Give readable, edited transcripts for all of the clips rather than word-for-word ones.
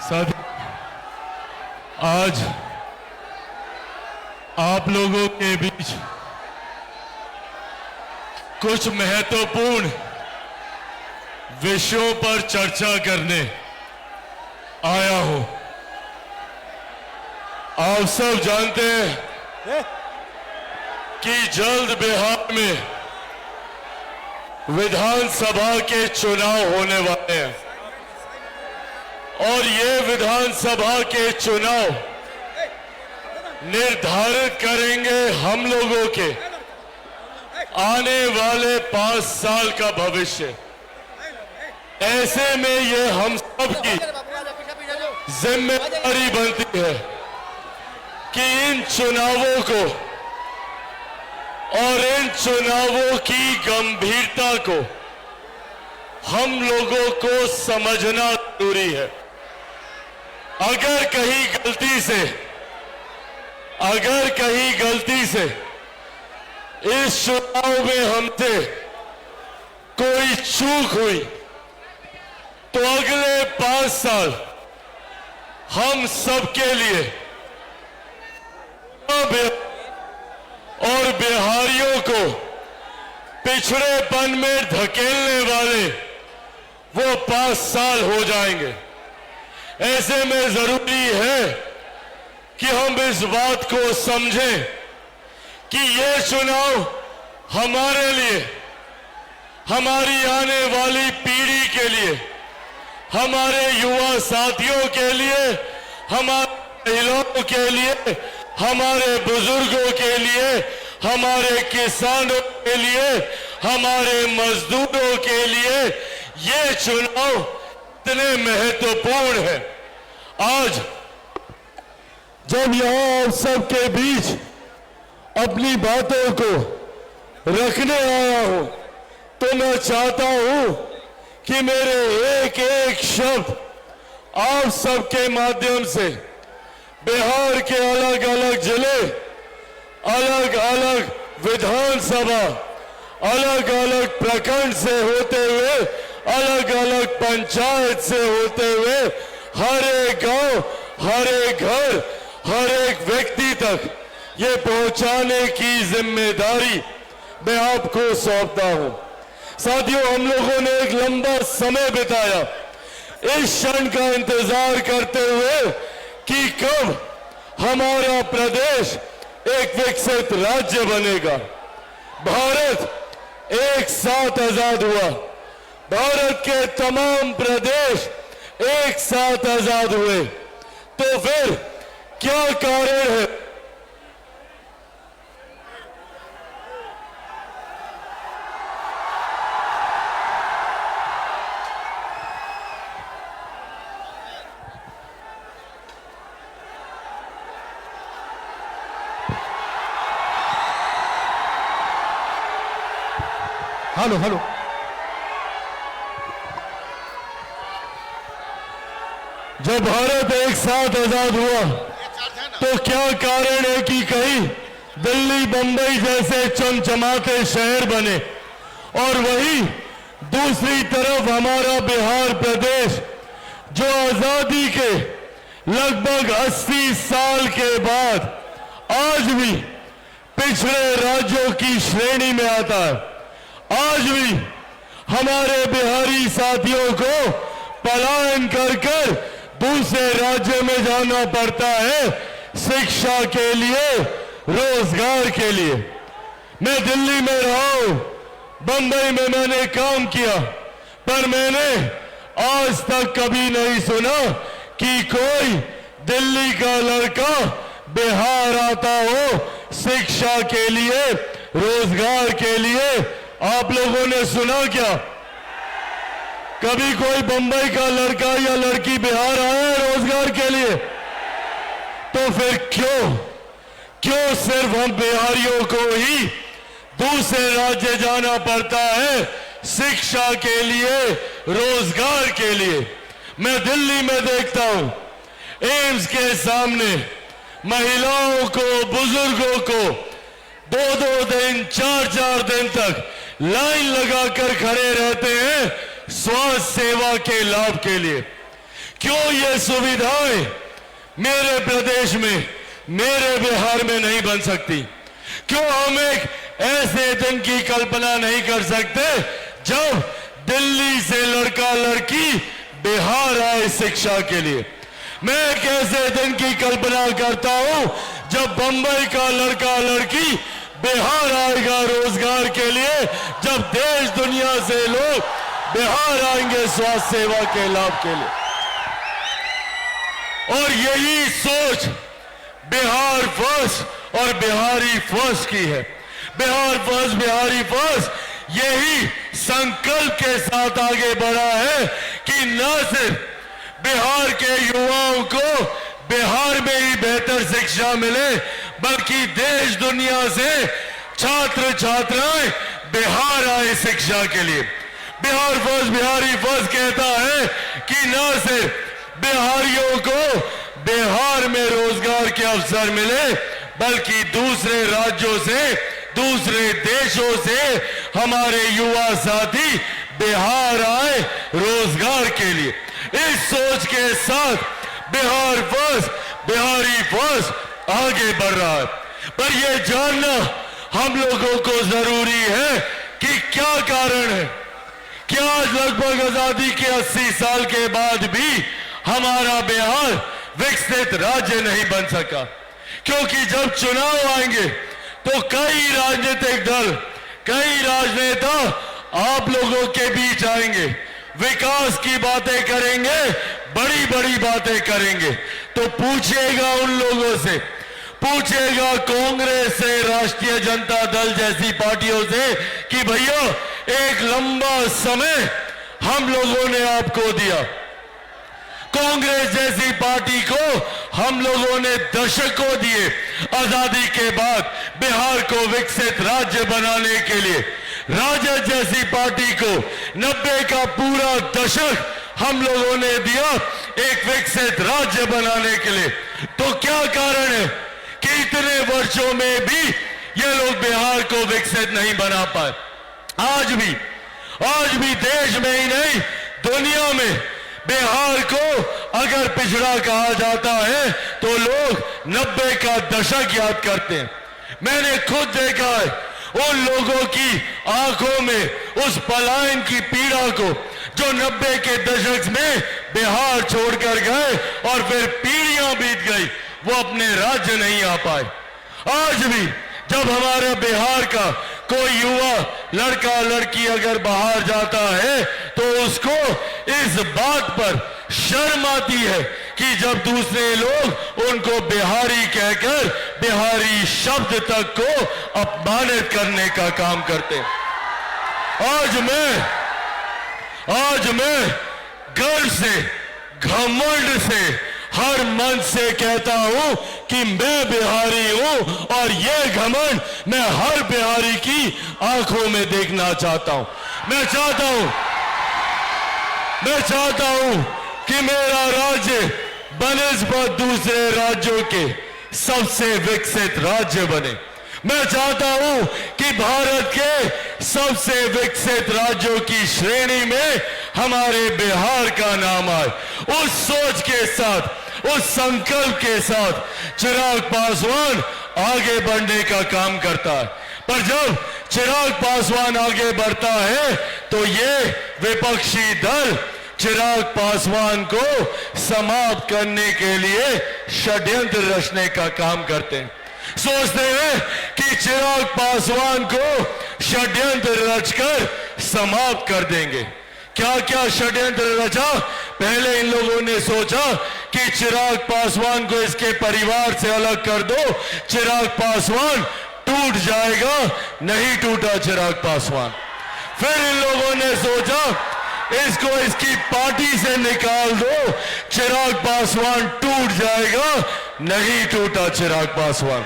साथ आज आप लोगों के बीच कुछ महत्वपूर्ण विषयों पर चर्चा करने आया हूं। आप सब जानते हैं कि जल्द बिहार में विधानसभा के चुनाव होने वाले हैं और ये विधानसभा के चुनाव निर्धारित करेंगे हम लोगों के आने वाले 5 साल का भविष्य। ऐसे में ये हम सब की जिम्मेदारी बनती है कि इन चुनावों को और इन चुनावों की गंभीरता को हम लोगों को समझना जरूरी है। अगर कहीं गलती से इस चुनाव में हमसे कोई चूक हुई तो अगले 5 साल हम सबके लिए और बिहारियों को पिछड़ेपन में धकेलने वाले वो 5 साल हो जाएंगे। ऐसे में जरूरी है कि हम इस बात को समझें कि ये चुनाव हमारे लिए, हमारी आने वाली पीढ़ी के लिए, हमारे युवा साथियों के लिए, हमारे महिलाओं के लिए, हमारे बुजुर्गों के लिए, हमारे किसानों के लिए, हमारे मजदूरों के लिए ये चुनाव इतने महत्वपूर्ण है। आज जब यहां आप सबके बीच अपनी बातों को रखने आया हूं तो मैं चाहता हूं कि मेरे एक एक शब्द आप सबके माध्यम से बिहार के अलग अलग जिले, अलग अलग विधानसभा, अलग अलग प्रखंड से होते हुए, अलग अलग पंचायत से होते हुए हर एक गांव, हर एक घर, हर एक व्यक्ति तक ये पहुंचाने की जिम्मेदारी मैं आपको सौंपता हूं। साथियों, हम लोगों ने एक लंबा समय बिताया इस क्षण का इंतजार करते हुए कि कब हमारा प्रदेश एक विकसित राज्य बनेगा। भारत एक साथ आजाद हुआ, भारत के तमाम प्रदेश एक साथ आजाद हुए, तो फिर क्या कारण है हेलो जब भारत एक साथ आजाद हुआ तो क्या कारण है कि कहीं दिल्ली, बंबई जैसे चमचमाते शहर बने और वहीं दूसरी तरफ हमारा बिहार प्रदेश जो आजादी के लगभग 80 साल के बाद आज भी पिछड़े राज्यों की श्रेणी में आता है। आज भी हमारे बिहारी साथियों को पलायन कर दूसरे राज्य में जाना पड़ता है शिक्षा के लिए, रोजगार के लिए। मैं दिल्ली में रहा हूं, बंबई में मैंने काम किया, पर मैंने आज तक कभी नहीं सुना कि कोई दिल्ली का लड़का बिहार आता हो शिक्षा के लिए, रोजगार के लिए। आप लोगों ने सुना क्या? कभी कोई बंबई का लड़का या लड़की बिहार आया है रोजगार के लिए? तो फिर क्यों सिर्फ हम बिहारियों को ही दूसरे राज्य जाना पड़ता है शिक्षा के लिए, रोजगार के लिए? मैं दिल्ली में देखता हूं एम्स के सामने महिलाओं को, बुजुर्गों को 2-2 दिन, 4-4 दिन तक लाइन लगाकर खड़े रहते हैं स्वास्थ्य सेवा के लाभ के लिए। क्यों ये सुविधाएं मेरे प्रदेश में, मेरे बिहार में नहीं बन सकती? क्यों हम एक ऐसे दिन की कल्पना नहीं कर सकते जब दिल्ली से लड़का लड़की बिहार आए शिक्षा के लिए? मैं एक ऐसे दिन की कल्पना करता हूं जब बंबई का लड़का लड़की बिहार आएगा रोजगार के लिए, जब देश दुनिया से लोग बिहार आएंगे स्वास्थ्य सेवा के लाभ के लिए। और यही सोच बिहार फर्स्ट और बिहारी फर्स्ट की है। बिहार फर्स्ट, बिहारी फर्स्ट यही संकल्प के साथ आगे बढ़ा है कि न सिर्फ बिहार के युवाओं को बिहार में ही बेहतर शिक्षा मिले, बल्कि देश दुनिया से छात्र छात्राएं बिहार आए शिक्षा के लिए। बिहार फर्स्ट, बिहारी फर्स्ट कहता है कि न सिर्फ बिहारियों को बिहार में रोजगार के अवसर मिले, बल्कि दूसरे राज्यों से, दूसरे देशों से हमारे युवा साथी बिहार आए रोजगार के लिए। इस सोच के साथ बिहार फर्स्ट, बिहारी फर्स्ट आगे बढ़ रहा है। पर यह जानना हम लोगों को जरूरी है कि क्या कारण है कि आज लगभग आजादी के 80 साल के बाद भी हमारा बिहार विकसित राज्य नहीं बन सका। क्योंकि जब चुनाव आएंगे तो कई राजनीतिक दल, कई राजनेता आप लोगों के बीच आएंगे, विकास की बातें करेंगे, बड़ी बड़ी बातें करेंगे, तो पूछेगा उन लोगों से, पूछेगा कांग्रेस से, राष्ट्रीय जनता दल जैसी पार्टियों से कि भैया एक लंबा समय हम लोगों ने आपको दिया, कांग्रेस जैसी पार्टी को हम लोगों ने दशकों दिए आजादी के बाद बिहार को विकसित राज्य बनाने के लिए। राजद जैसी पार्टी को 90 का पूरा दशक हम लोगों ने दिया एक विकसित राज्य बनाने के लिए। तो क्या कारण है कि इतने वर्षों में भी ये लोग बिहार को विकसित नहीं बना पाए? आज भी देश में ही नहीं दुनिया में बिहार को अगर पिछड़ा कहा जाता है तो लोग 90 का दशक याद करते हैं। मैंने खुद देखा है उन लोगों की आंखों में उस पलायन की पीड़ा को जो 90 के दशक में बिहार छोड़कर गए और फिर पीढ़ियां बीत गई, वो अपने राज्य नहीं आ पाए। आज भी जब हमारे बिहार का कोई युवा लड़का लड़की अगर बाहर जाता है तो उसको इस बात पर शर्म आती है कि जब दूसरे लोग उनको बिहारी कहकर बिहारी शब्द तक को अपमानित करने का काम करते हैं। आज मैं गर्व से, घमंड से, हर मन से कहता हूं कि मैं बिहारी हूं और ये घमंड मैं हर बिहारी की आंखों में देखना चाहता हूं। मैं चाहता हूं कि मेरा राज्य बनिस्बत दूसरे राज्यों के सबसे विकसित राज्य बने। मैं चाहता हूं कि भारत के सबसे विकसित राज्यों की श्रेणी में हमारे बिहार का नाम आए। उस सोच के साथ, उस संकल्प के साथ चिराग पासवान आगे बढ़ने का काम करता है। पर जब चिराग पासवान आगे बढ़ता है तो ये विपक्षी दल चिराग पासवान को समाप्त करने के लिए षड्यंत्र रचने का काम करते हैं। सोचते हैं कि चिराग पासवान को षड्यंत्र रचकर समाप्त कर देंगे। क्या क्या षड्यंत्र रचा? पहले इन लोगों ने सोचा कि चिराग पासवान को इसके परिवार से अलग कर दो, चिराग पासवान टूट जाएगा। नहीं टूटा चिराग पासवान। फिर इन लोगों ने सोचा इसको इसकी पार्टी से निकाल दो, चिराग पासवान टूट जाएगा। नहीं टूटा चिराग पासवान।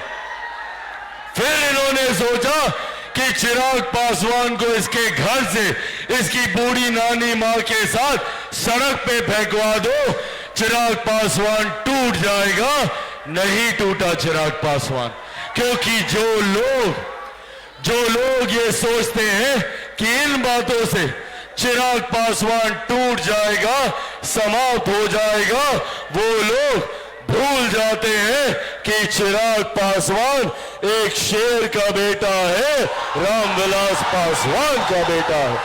फिर इन्होंने सोचा कि चिराग पासवान को इसके घर से इसकी बूढ़ी नानी मां के साथ सड़क पे फेंकवा दो, चिराग पासवान टूट जाएगा। नहीं टूटा चिराग पासवान। क्योंकि जो लोग ये सोचते हैं कि इन बातों से चिराग पासवान टूट जाएगा, समाप्त हो जाएगा, वो लोग भूल जाते हैं कि चिराग पासवान एक शेर का बेटा है, रामविलास पासवान का बेटा है।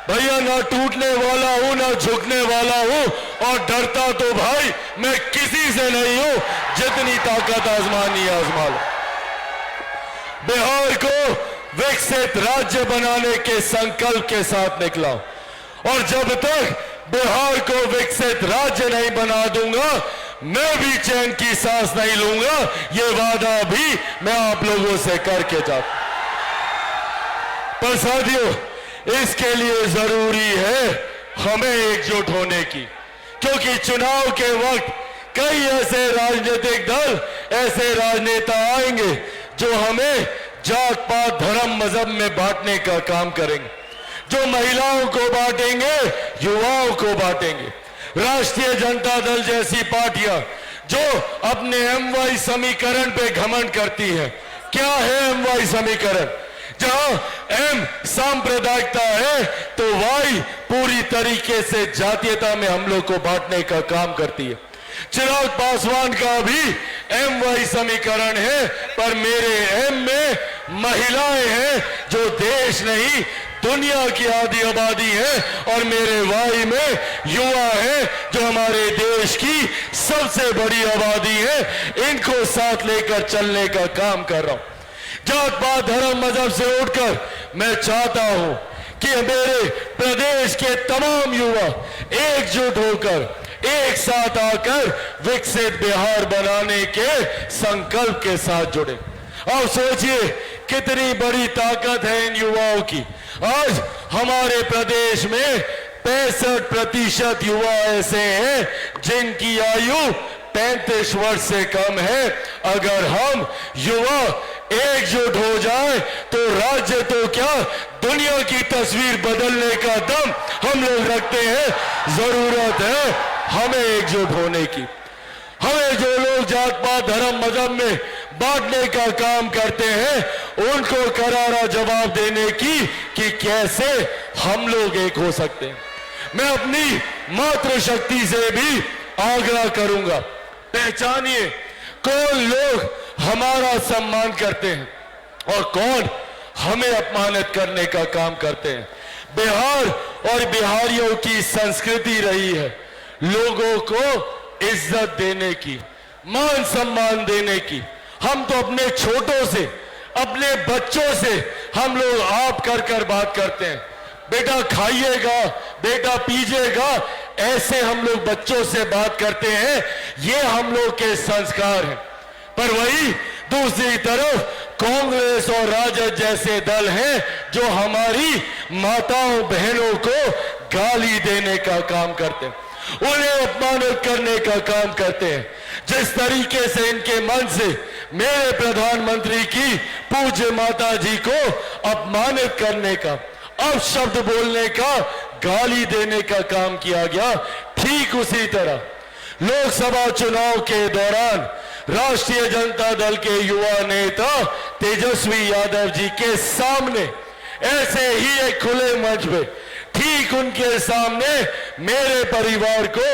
भैया ना टूटने वाला हूं ना झुकने वाला हूं, और डरता तो भाई मैं किसी से नहीं हूं। जितनी ताकत आजमानी है आजमा लो। बिहार को विकसित राज्य बनाने के संकल्प के साथ निकला, और जब तक बिहार को विकसित राज्य नहीं बना दूंगा, मैं भी चैन की सांस नहीं लूंगा। ये वादा भी मैं आप लोगों से करके जाता। पर साथियों, इसके लिए जरूरी है हमें एकजुट होने की, क्योंकि चुनाव के वक्त कई ऐसे राजनीतिक दल, ऐसे राजनेता आएंगे जो हमें जात पात धर्म मजहब में बांटने का काम करेंगे, जो महिलाओं को बांटेंगे, युवाओं को बांटेंगे। राष्ट्रीय जनता दल जैसी पार्टियां जो अपने एमवाई समीकरण पे घमंड करती हैं। क्या है एमवाई समीकरण? जहां एम सांप्रदायिकता है तो वाई पूरी तरीके से जातीयता में हम लोग को बांटने का काम करती है। चिराग पासवान का भी एमवाई समीकरण है, पर मेरे एम में महिलाएं हैं जो देश नहीं दुनिया की आधी आबादी है, और मेरे वाई में युवा है जो हमारे देश की सबसे बड़ी आबादी है। इनको साथ लेकर चलने का काम कर रहा हूं। जात पात धर्म मजहब से उठकर मैं चाहता हूं कि मेरे प्रदेश के तमाम युवा एकजुट होकर एक साथ आकर विकसित बिहार बनाने के संकल्प के साथ जुड़े। अब सोचिए कितनी बड़ी ताकत है इन युवाओं की। आज हमारे प्रदेश में 65% युवा ऐसे हैं जिनकी आयु 35 वर्ष से कम है। अगर हम युवा एकजुट हो जाए तो राज्य तो क्या दुनिया की तस्वीर बदलने का दम हम लोग रखते हैं। जरूरत है हमें एकजुट होने की। हमें जो लोग जात पात धर्म मजहब में बांटने का काम करते हैं उनको करारा जवाब देने की कि कैसे हम लोग एक हो सकते हैं। मैं अपनी मातृशक्ति से भी आग्रह करूंगा, पहचानिए कौन लोग हमारा सम्मान करते हैं और कौन हमें अपमानित करने का काम करते हैं। बिहार और बिहारियों की संस्कृति रही है लोगों को इज्जत देने की, मान सम्मान देने की। हम तो अपने छोटों से, अपने बच्चों से हम लोग आप कर कर बात करते हैं। बेटा खाइएगा, बेटा पीजिएगा, ऐसे हम लोग बच्चों से बात करते हैं। ये हम लोग के संस्कार हैं। पर वही दूसरी तरफ कांग्रेस और राजद जैसे दल हैं जो हमारी माताओं बहनों को गाली देने का काम करते हैं, उन्हें अपमानित करने का काम करते हैं। जिस तरीके से इनके मन से मेरे प्रधानमंत्री की पूज्य माता जी को अपमानित करने का, अपशब्द बोलने का, गाली देने का काम किया गया, ठीक उसी तरह लोकसभा चुनाव के दौरान राष्ट्रीय जनता दल के युवा नेता तेजस्वी यादव जी के सामने ऐसे ही एक खुले मंच पे ठीक उनके सामने मेरे परिवार को,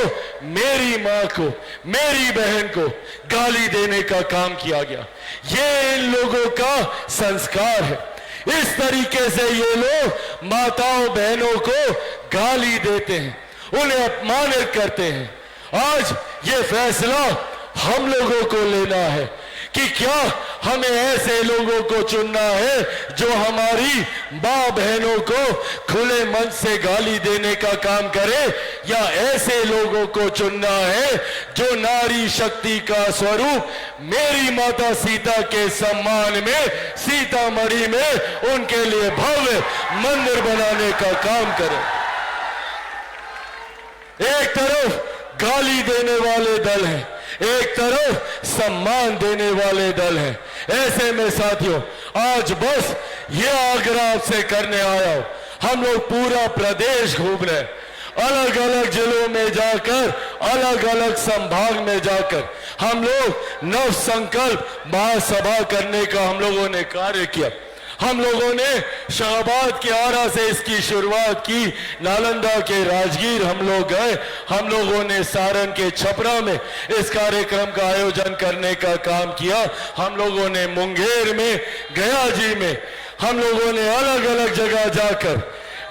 मेरी मां को, मेरी बहन को गाली देने का काम किया गया। ये इन लोगों का संस्कार है। इस तरीके से ये लोग माताओं बहनों को गाली देते हैं, उन्हें अपमानित करते हैं। आज ये फैसला हम लोगों को लेना है कि क्या हमें ऐसे लोगों को चुनना है जो हमारी मां बहनों को खुले मन से गाली देने का काम करे, या ऐसे लोगों को चुनना है जो नारी शक्ति का स्वरूप मेरी माता सीता के सम्मान में सीतामढ़ी में उनके लिए भव्य मंदिर बनाने का काम करे। एक तरफ गाली देने वाले दल हैं, एक तरफ सम्मान देने वाले दल हैं। ऐसे में साथियों आज बस ये आग्रह आपसे करने आया हूं, हम लोग पूरा प्रदेश घूम रहे हैं, अलग अलग जिलों में जाकर, अलग अलग संभाग में जाकर हम लोग नव संकल्प महासभा करने का हम लोगों ने कार्य किया। हम लोगों ने शाहबाद के आरा से इसकी शुरुआत की, नालंदा के राजगीर हम लोग गए, हम लोगों ने सारण के छपरा में इस कार्यक्रम का आयोजन करने का काम किया, हम लोगों ने मुंगेर में, गया जी में, हम लोगों ने अलग अलग जगह जाकर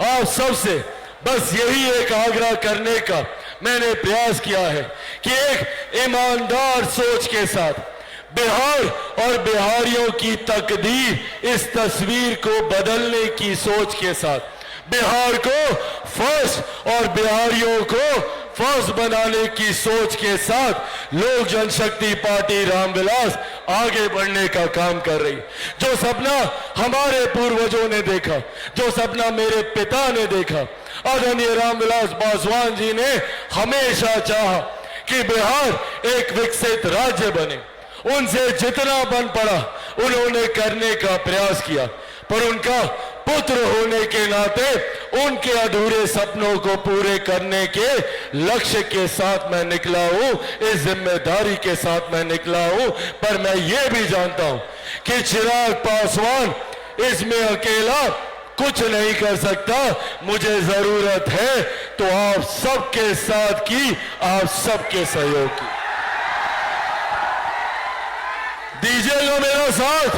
आप सबसे बस यही एक आग्रह करने का मैंने प्रयास किया है कि एक ईमानदार सोच के साथ बिहार और बिहारियों की तकदीर, इस तस्वीर को बदलने की सोच के साथ बिहार को फर्स्ट और बिहारियों को फर्स्ट बनाने की सोच के साथ लोक जनशक्ति पार्टी रामविलास आगे बढ़ने का काम कर रही। जो सपना हमारे पूर्वजों ने देखा, जो सपना मेरे पिता ने देखा, आदरणीय रामविलास पासवान जी ने हमेशा चाहा कि बिहार एक विकसित राज्य बने, उनसे जितना बन पड़ा उन्होंने करने का प्रयास किया, पर उनका पुत्र होने के नाते उनके अधूरे सपनों को पूरे करने के लक्ष्य के साथ मैं निकला हूं, इस जिम्मेदारी के साथ मैं निकला हूं। पर मैं ये भी जानता हूं कि चिराग पासवान इसमें अकेला कुछ नहीं कर सकता, मुझे जरूरत है तो आप सबके साथ की, आप सबके सहयोग की। दीजिएगा मेरा साथ।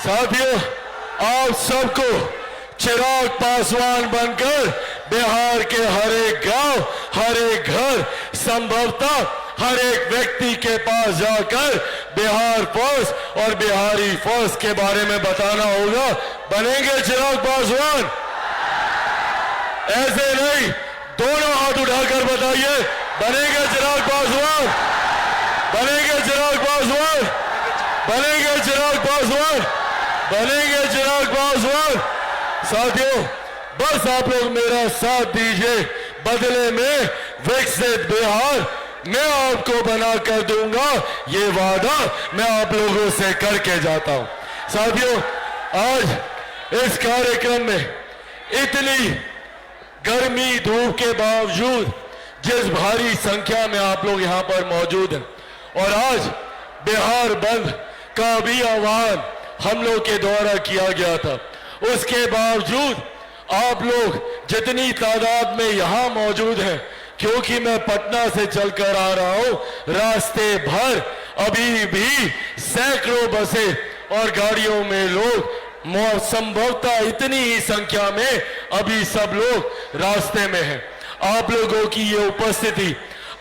साथियों, आप सबको चिराग पासवान बनकर बिहार के हर एक गांव, हर एक घर, संभवतः हर एक व्यक्ति के पास जाकर बिहार फर्स्ट और बिहारी फर्स्ट के बारे में बताना होगा। बनेंगे चिराग पासवान? ऐसे नहीं, दोनों हाथ उठाकर बताइए, बनेंगे चिराग पासवान? बनेंगे चिराग पासवान? बनेंगे चिराग पासवान? बनेंगे चिराग पासवान? साथियों, बस आप लोग मेरा साथ दीजिए, बदले में विकसित बिहार मैं आपको बना कर दूंगा, ये वादा मैं आप लोगों से करके जाता हूं। साथियों, आज इस कार्यक्रम में इतनी गर्मी धूप के बावजूद जिस भारी संख्या में आप लोग यहां पर मौजूद हैं, और आज बिहार बंद का भी आह्वान हम लोग के द्वारा किया गया था, उसके बावजूद आप लोग जितनी तादाद में यहां मौजूद हैं, क्योंकि मैं पटना से चलकर आ रहा हूं, रास्ते भर अभी भी सैकड़ों बसें और गाड़ियों में लोग, संभवतः इतनी ही संख्या में अभी सब लोग रास्ते में हैं। आप लोगों की ये उपस्थिति,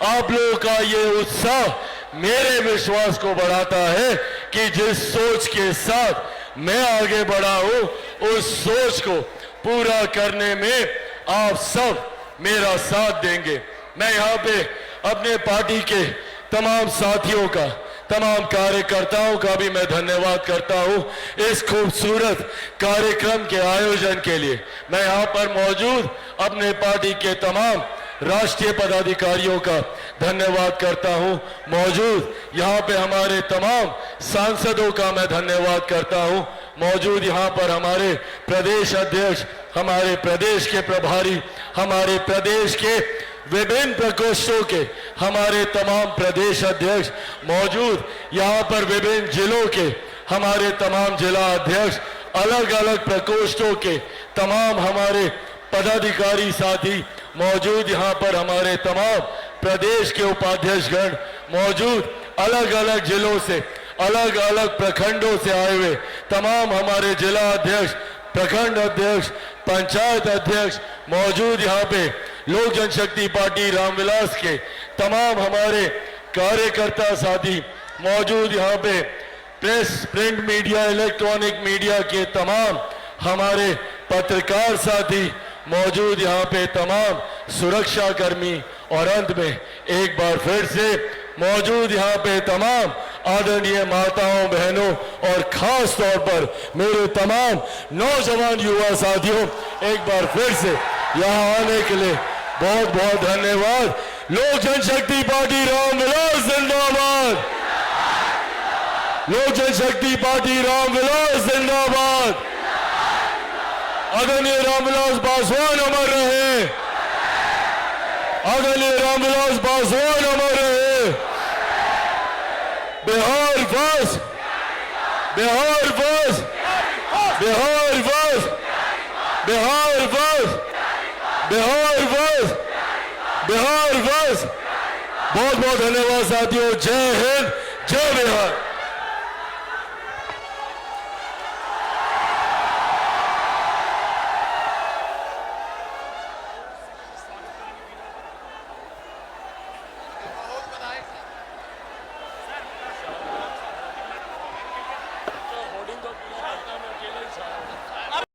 आप लोगों का ये उत्साह मेरे विश्वास को बढ़ाता है कि जिस सोच के साथ मैं आगे बढ़ा हूं, उस सोच को पूरा करने में आप सब मेरा साथ देंगे। मैं यहाँ पे अपने पार्टी के तमाम साथियों का, तमाम कार्यकर्ताओं का भी मैं धन्यवाद करता हूँ इस खूबसूरत कार्यक्रम के आयोजन के लिए। मैं यहाँ पर मौजूद अपने पार्टी के तमाम राष्ट्रीय पदाधिकारियों का धन्यवाद करता हूं, मौजूद यहाँ पे हमारे तमाम सांसदों का मैं धन्यवाद करता हूं, मौजूद यहाँ पर हमारे प्रदेश अध्यक्ष, हमारे प्रदेश के प्रभारी, हमारे प्रदेश के विभिन्न प्रकोष्ठों के हमारे तमाम प्रदेश अध्यक्ष, मौजूद यहाँ पर विभिन्न जिलों के हमारे तमाम जिला अध्यक्ष, अलग अलग प्रकोष्ठों के तमाम हमारे पदाधिकारी साथी मौजूद, यहाँ पर हमारे तमाम प्रदेश के उपाध्यक्षगण मौजूद, अलग अलग जिलों से, अलग अलग प्रखंडों से आए हुए तमाम हमारे जिला अध्यक्ष, प्रखंड अध्यक्ष, पंचायत अध्यक्ष मौजूद, यहाँ पे लोक जनशक्ति पार्टी रामविलास के तमाम हमारे कार्यकर्ता साथी मौजूद, यहाँ पे press, print media, electronic media के तमाम हमारे पत्रकार साथी मौजूद, यहाँ पे तमाम सुरक्षा कर्मी, और अंत में एक बार फिर से मौजूद यहाँ पे तमाम आदरणीय माताओं, बहनों और खास तौर पर मेरे तमाम नौजवान युवा साथियों, एक बार फिर से यहाँ आने के लिए बहुत बहुत धन्यवाद। लोक जनशक्ति पार्टी रामविलास जिंदाबाद, लोक जनशक्ति पार्टी रामविलास जिंदाबाद, आदरणीय रामविलास पासवान अमर रहे, आदरणीय रामविलास पासवान अमर रहे, बिहार फर्स्ट, बिहार बस, बिहार बस, बिहार बस, बिहार बस, बिहार बस। बहुत बहुत धन्यवाद साथियों। जय हिंद, जय बिहार।